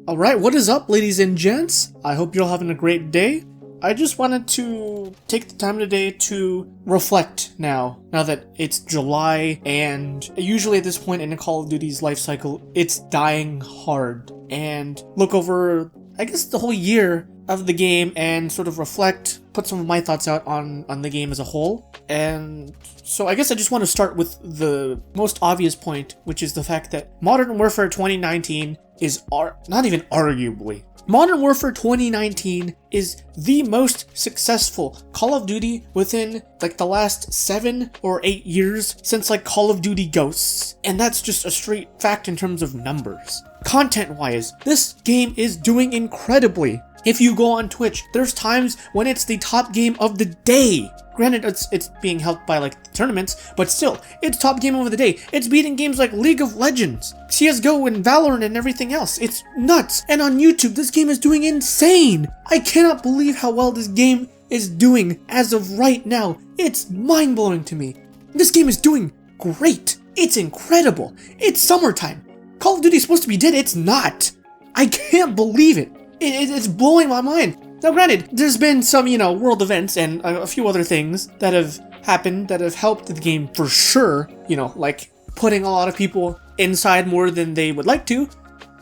Alright, what is up, ladies and gents? I hope you're all having a great day. I just wanted to take the time today to reflect now that it's July, and usually at this point in a Call of Duty's life cycle, it's dying hard, and look over, I guess, the whole year of the game and sort of reflect, put some of my thoughts out on the game as a whole. And so I guess I just want to start with the most obvious point, which is the fact that Modern Warfare 2019 is not even arguably. Modern Warfare 2019 is the most successful Call of Duty within like the last 7 or 8 years since like Call of Duty Ghosts. And that's just a straight fact in terms of numbers. Content-wise, this game is doing incredibly. If you go on Twitch, there's times when it's the top game of the day. Granted, it's being helped by like tournaments, but still, it's top game of the day. It's beating games like League of Legends, CSGO, and Valorant, and everything else. It's nuts. And on YouTube, this game is doing insane. I cannot believe how well this game is doing as of right now. It's mind-blowing to me. This game is doing great. It's incredible. It's summertime. Call of Duty is supposed to be dead. It's not. I can't believe it. It's blowing my mind. Now granted, there's been some, world events and a few other things that have happened that have helped the game for sure, like putting a lot of people inside more than they would like to,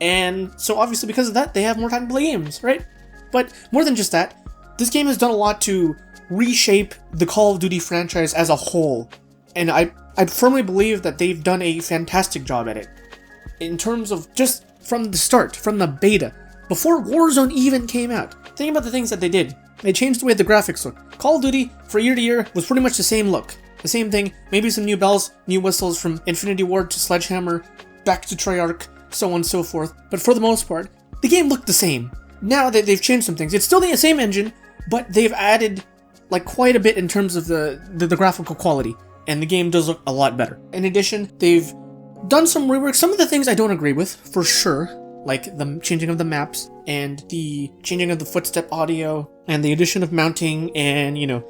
and so obviously because of that, they have more time to play games, right? But more than just that, this game has done a lot to reshape the Call of Duty franchise as a whole, and I firmly believe that they've done a fantastic job at it. In terms of just from the start, from the beta, before Warzone even came out. Think about the things that they did. They changed the way the graphics look. Call of Duty, for year to year, was pretty much the same look. The same thing, maybe some new bells, new whistles from Infinity Ward to Sledgehammer, back to Treyarch, so on and so forth. But for the most part, the game looked the same. Now that they've changed some things, it's still the same engine, but they've added like quite a bit in terms of the graphical quality, and the game does look a lot better. In addition, they've done some rework. Some of the things I don't agree with, for sure, like the changing of the maps and the changing of the footstep audio and the addition of mounting and, a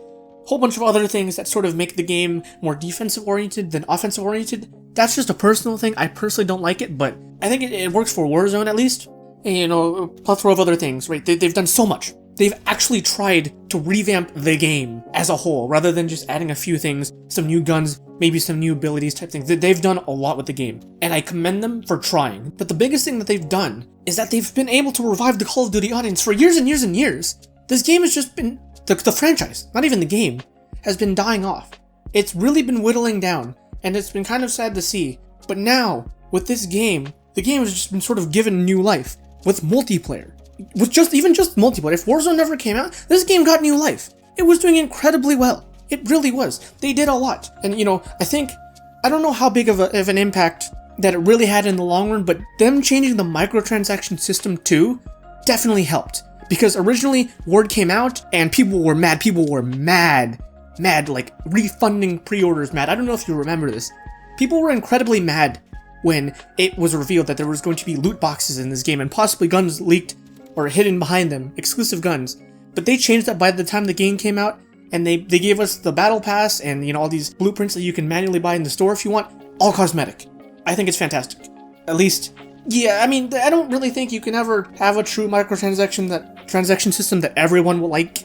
whole bunch of other things that sort of make the game more defensive oriented than offensive oriented. That's just a personal thing. I personally don't like it, but I think it works for Warzone at least. And, a plethora of other things, right? They've done so much. They've actually tried to revamp the game as a whole, rather than just adding a few things, some new guns, maybe some new abilities type things. They've done a lot with the game, and I commend them for trying. But the biggest thing that they've done is that they've been able to revive the Call of Duty audience for years and years and years. This game has just been, the franchise, not even the game, has been dying off. It's really been whittling down, and it's been kind of sad to see. But now, with this game, the game has just been sort of given new life, with multiplayer. With even just multiplayer. If Warzone never came out, this game got new life. It was doing incredibly well. It really was. They did a lot. And I don't know how big of an impact that it really had in the long run, but them changing the microtransaction system too definitely helped. Because originally, word came out and people were mad, like refunding pre-orders mad. I don't know if you remember this. People were incredibly mad when it was revealed that there was going to be loot boxes in this game and possibly guns leaked or hidden behind them, exclusive guns. But they changed that by the time the game came out, and they gave us the battle pass and all these blueprints that you can manually buy in the store if you want, all cosmetic. I think it's fantastic. At least, yeah, I don't really think you can ever have a true transaction system that everyone will like,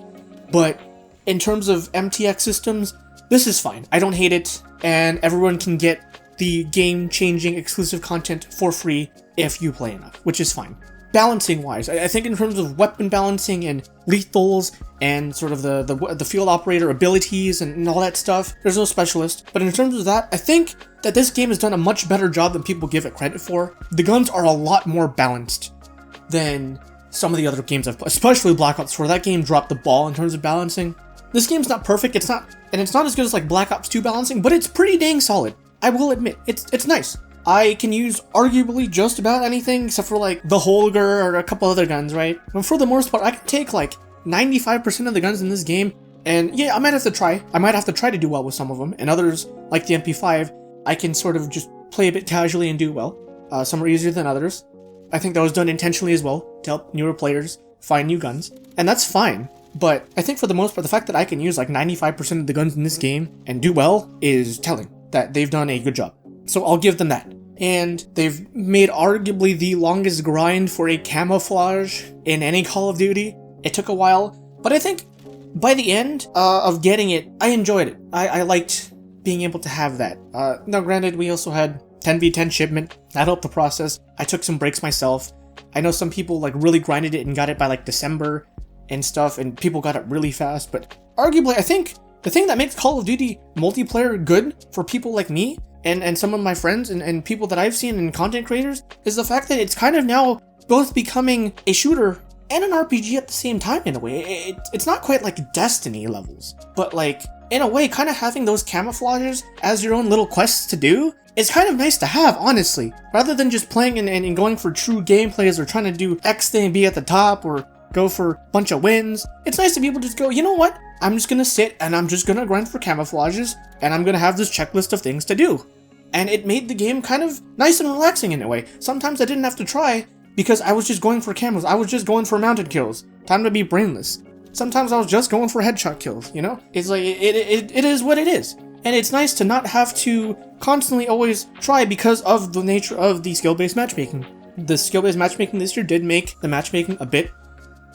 but in terms of MTX systems, this is fine. I don't hate it, and everyone can get the game-changing exclusive content for free if you play enough, which is fine. Balancing wise, I think in terms of weapon balancing and lethals and sort of the field operator abilities and all that stuff, there's no specialist. But in terms of that, I think that this game has done a much better job than people give it credit for. The guns are a lot more balanced than some of the other games I've played, especially Blackout, where that game dropped the ball in terms of balancing. This game's not perfect, it's not as good as like Black Ops 2 balancing, but it's pretty dang solid. I will admit, it's nice. I can use arguably just about anything except for like the Holger or a couple other guns, right? But for the most part, I can take like 95% of the guns in this game, and yeah, I might have to try to do well with some of them, and others, like the MP5, I can sort of just play a bit casually and do well. Some are easier than others. I think that was done intentionally as well, to help newer players find new guns, and that's fine. But I think for the most part, the fact that I can use like 95% of the guns in this game and do well is telling that they've done a good job. So I'll give them that. and they've made arguably the longest grind for a camouflage in any Call of Duty. It took a while, but I think by the end of getting it, I enjoyed it. I liked being able to have that. Now granted, we also had 10v10 shipment. That helped the process. I took some breaks myself. I know some people like really grinded it and got it by like December and stuff, and people got it really fast, but arguably I think the thing that makes Call of Duty multiplayer good for people like me and some of my friends and people that I've seen in content creators is the fact that it's kind of now both becoming a shooter and an RPG at the same time in a way. It's not quite like Destiny levels, but like in a way kind of having those camouflages as your own little quests to do is kind of nice to have, honestly. Rather than just playing and going for true gameplays or trying to do X thing and be at the top or go for a bunch of wins, it's nice to be able to just go, you know what? I'm just gonna sit and I'm just gonna grind for camouflages and I'm gonna have this checklist of things to do. And it made the game kind of nice and relaxing in a way. Sometimes I didn't have to try because I was just going for camos. I was just going for mounted kills. Time to be brainless. Sometimes I was just going for headshot kills, you know? It's like, it is what it is. And it's nice to not have to constantly always try because of the nature of the skill-based matchmaking. The skill-based matchmaking this year did make the matchmaking a bit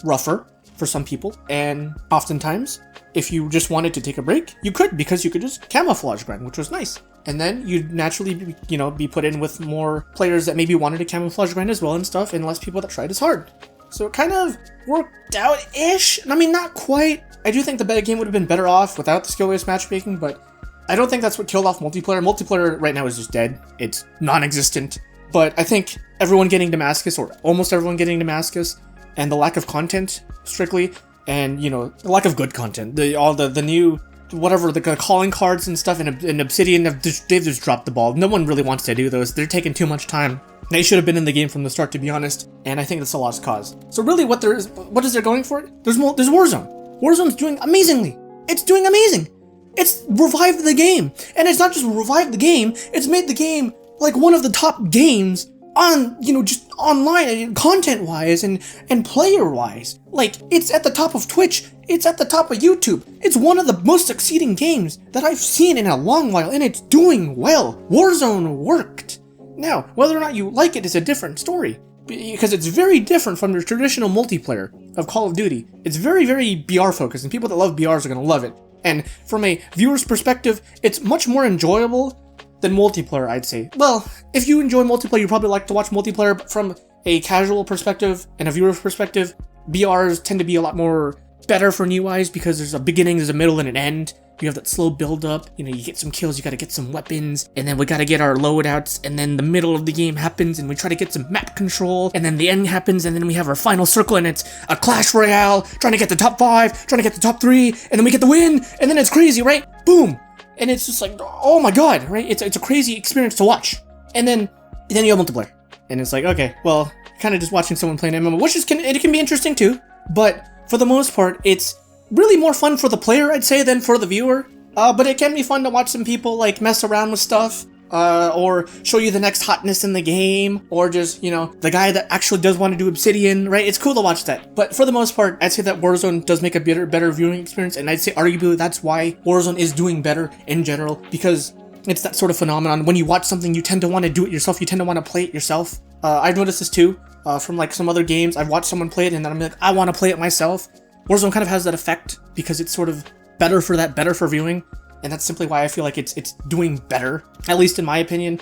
rougher for some people, and oftentimes, if you just wanted to take a break, you could, because you could just camouflage grind, which was nice. And then you'd naturally, be put in with more players that maybe wanted to camouflage grind as well and stuff, and less people that tried as hard. So it kind of worked out-ish. I mean, not quite. I do think the game would have been better off without the skill-based matchmaking, but I don't think that's what killed off multiplayer. Multiplayer right now is just dead. It's non-existent. But I think everyone getting Damascus, or almost everyone getting Damascus, and the lack of content, strictly, and, the lack of good content, all the new, whatever, the calling cards and stuff, and Obsidian, they've just dropped the ball. No one really wants to do those. They're taking too much time. They should have been in the game from the start, to be honest, and I think that's a lost cause. So really, what is there going for it? There's Warzone. Warzone's doing amazingly. It's doing amazing. It's revived the game, and it's not just revived the game, it's made the game like one of the top games on, just online and content-wise and player-wise. Like, it's at the top of Twitch, it's at the top of YouTube. It's one of the most succeeding games that I've seen in a long while, and it's doing well. Warzone worked. Now, whether or not you like it is a different story, because it's very different from the traditional multiplayer of Call of Duty. It's very, very BR-focused, and people that love BRs are going to love it. And from a viewer's perspective, it's much more enjoyable than multiplayer, I'd say. Well, if you enjoy multiplayer, you probably like to watch multiplayer, but from a casual perspective and a viewer's perspective, BRs tend to be a lot more better for new eyes because there's a beginning, there's a middle, and an end. You have that slow build up, you get some kills, you gotta get some weapons, and then we gotta get our loadouts, and then the middle of the game happens, and we try to get some map control, and then the end happens, and then we have our final circle, and it's a Clash Royale, trying to get the top 5, trying to get the top 3, and then we get the win, and then it's crazy, right? Boom! And it's just like, oh my god, right? It's a crazy experience to watch. And then you have multiplayer. And it's like, okay, well, kind of just watching someone play an MMO, which it can be interesting too, but for the most part, it's really more fun for the player, I'd say, than for the viewer. But it can be fun to watch some people like mess around with stuff, or show you the next hotness in the game, or just, the guy that actually does want to do Obsidian, right? It's cool to watch that. But for the most part, I'd say that Warzone does make a better viewing experience, and I'd say arguably that's why Warzone is doing better in general, because it's that sort of phenomenon. When you watch something, you tend to want to do it yourself, you tend to want to play it yourself. I've noticed this too, from like some other games. I've watched someone play it, and then I'm like, I want to play it myself. Warzone kind of has that effect, because it's sort of better for viewing, and that's simply why I feel like it's doing better, at least in my opinion.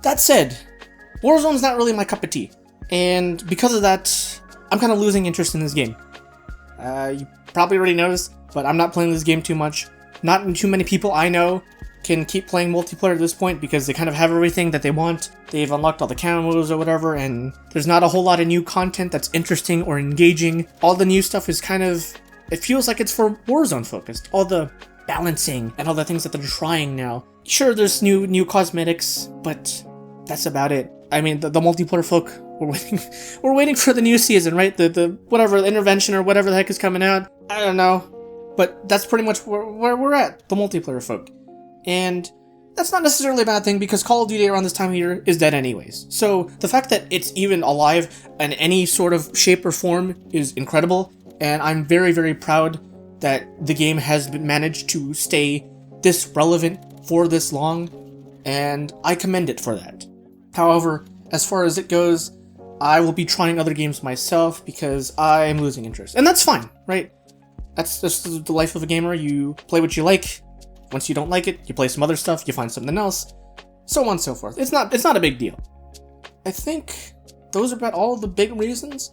That said, Warzone's not really my cup of tea, and because of that, I'm kind of losing interest in this game. You probably already noticed, but I'm not playing this game too much. Not too many people I know can keep playing multiplayer at this point, because they kind of have everything that they want. They've unlocked all the camos or whatever, and there's not a whole lot of new content that's interesting or engaging. All the new stuff is kind of, it feels like it's for Warzone focused. All the balancing and all the things that they're trying now. Sure, there's new cosmetics, but that's about it. I mean, the multiplayer folk, we're waiting for the new season, right? The whatever, the intervention or whatever the heck is coming out. I don't know. But that's pretty much where we're at, the multiplayer folk. And that's not necessarily a bad thing, because Call of Duty around this time of year is dead anyways. So the fact that it's even alive in any sort of shape or form is incredible, and I'm very, very proud that the game has managed to stay this relevant for this long, and I commend it for that. However, as far as it goes, I will be trying other games myself because I am losing interest. And that's fine, right? That's just the life of a gamer. You play what you like. Once you don't like it, you play some other stuff, you find something else, so on and so forth. It's not a big deal. I think those are about all the big reasons.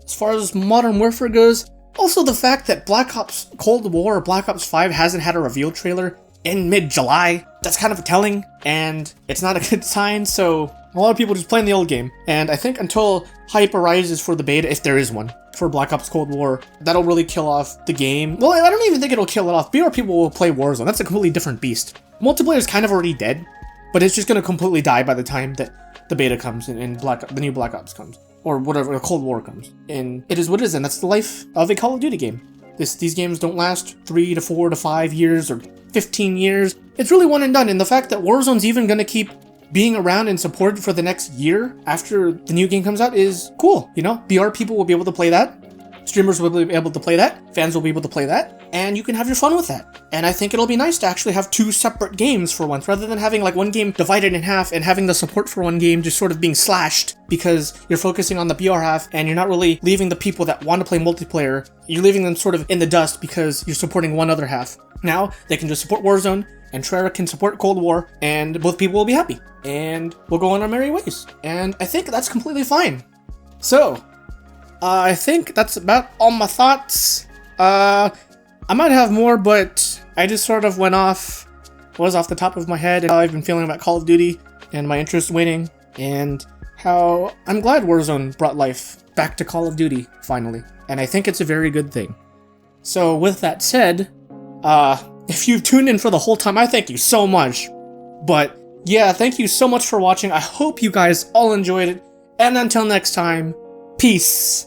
As far as Modern Warfare goes, also the fact that Black Ops Cold War or Black Ops 5 hasn't had a reveal trailer in mid-July, that's kind of telling, and it's not a good sign, so a lot of people just playing the old game. And I think until hype arises for the beta, if there is one, for Black Ops Cold War, that'll really kill off the game. Well, I don't even think it'll kill it off. BR people will play Warzone. That's a completely different beast. Multiplayer is kind of already dead, but it's just going to completely die by the time that the beta comes and the new Black Ops comes. Or whatever, Cold War comes. And it is what it is, and that's the life of a Call of Duty game. These games don't last 3 to 4 to 5 years or 15 years. It's really one and done, and the fact that Warzone's even going to keep being around and supported for the next year after the new game comes out is cool, you know? BR people will be able to play that. Streamers will be able to play that. Fans will be able to play that. And you can have your fun with that. And I think it'll be nice to actually have 2 separate games for once, rather than having like one game divided in half and having the support for one game just sort of being slashed because you're focusing on the BR half and you're not really leaving the people that want to play multiplayer. You're leaving them sort of in the dust because you're supporting one other half. Now, they can just support Warzone, and Treyarch can support Cold War, and both people will be happy. And we'll go on our merry ways. And I think that's completely fine. So, I think that's about all my thoughts. I might have more, but I just sort of was off the top of my head, and how I've been feeling about Call of Duty, and my interest waning, and how I'm glad Warzone brought life back to Call of Duty, finally. And I think it's a very good thing. So, with that said, if you've tuned in for the whole time, I thank you so much. But yeah, thank you so much for watching. I hope you guys all enjoyed it. And until next time, peace.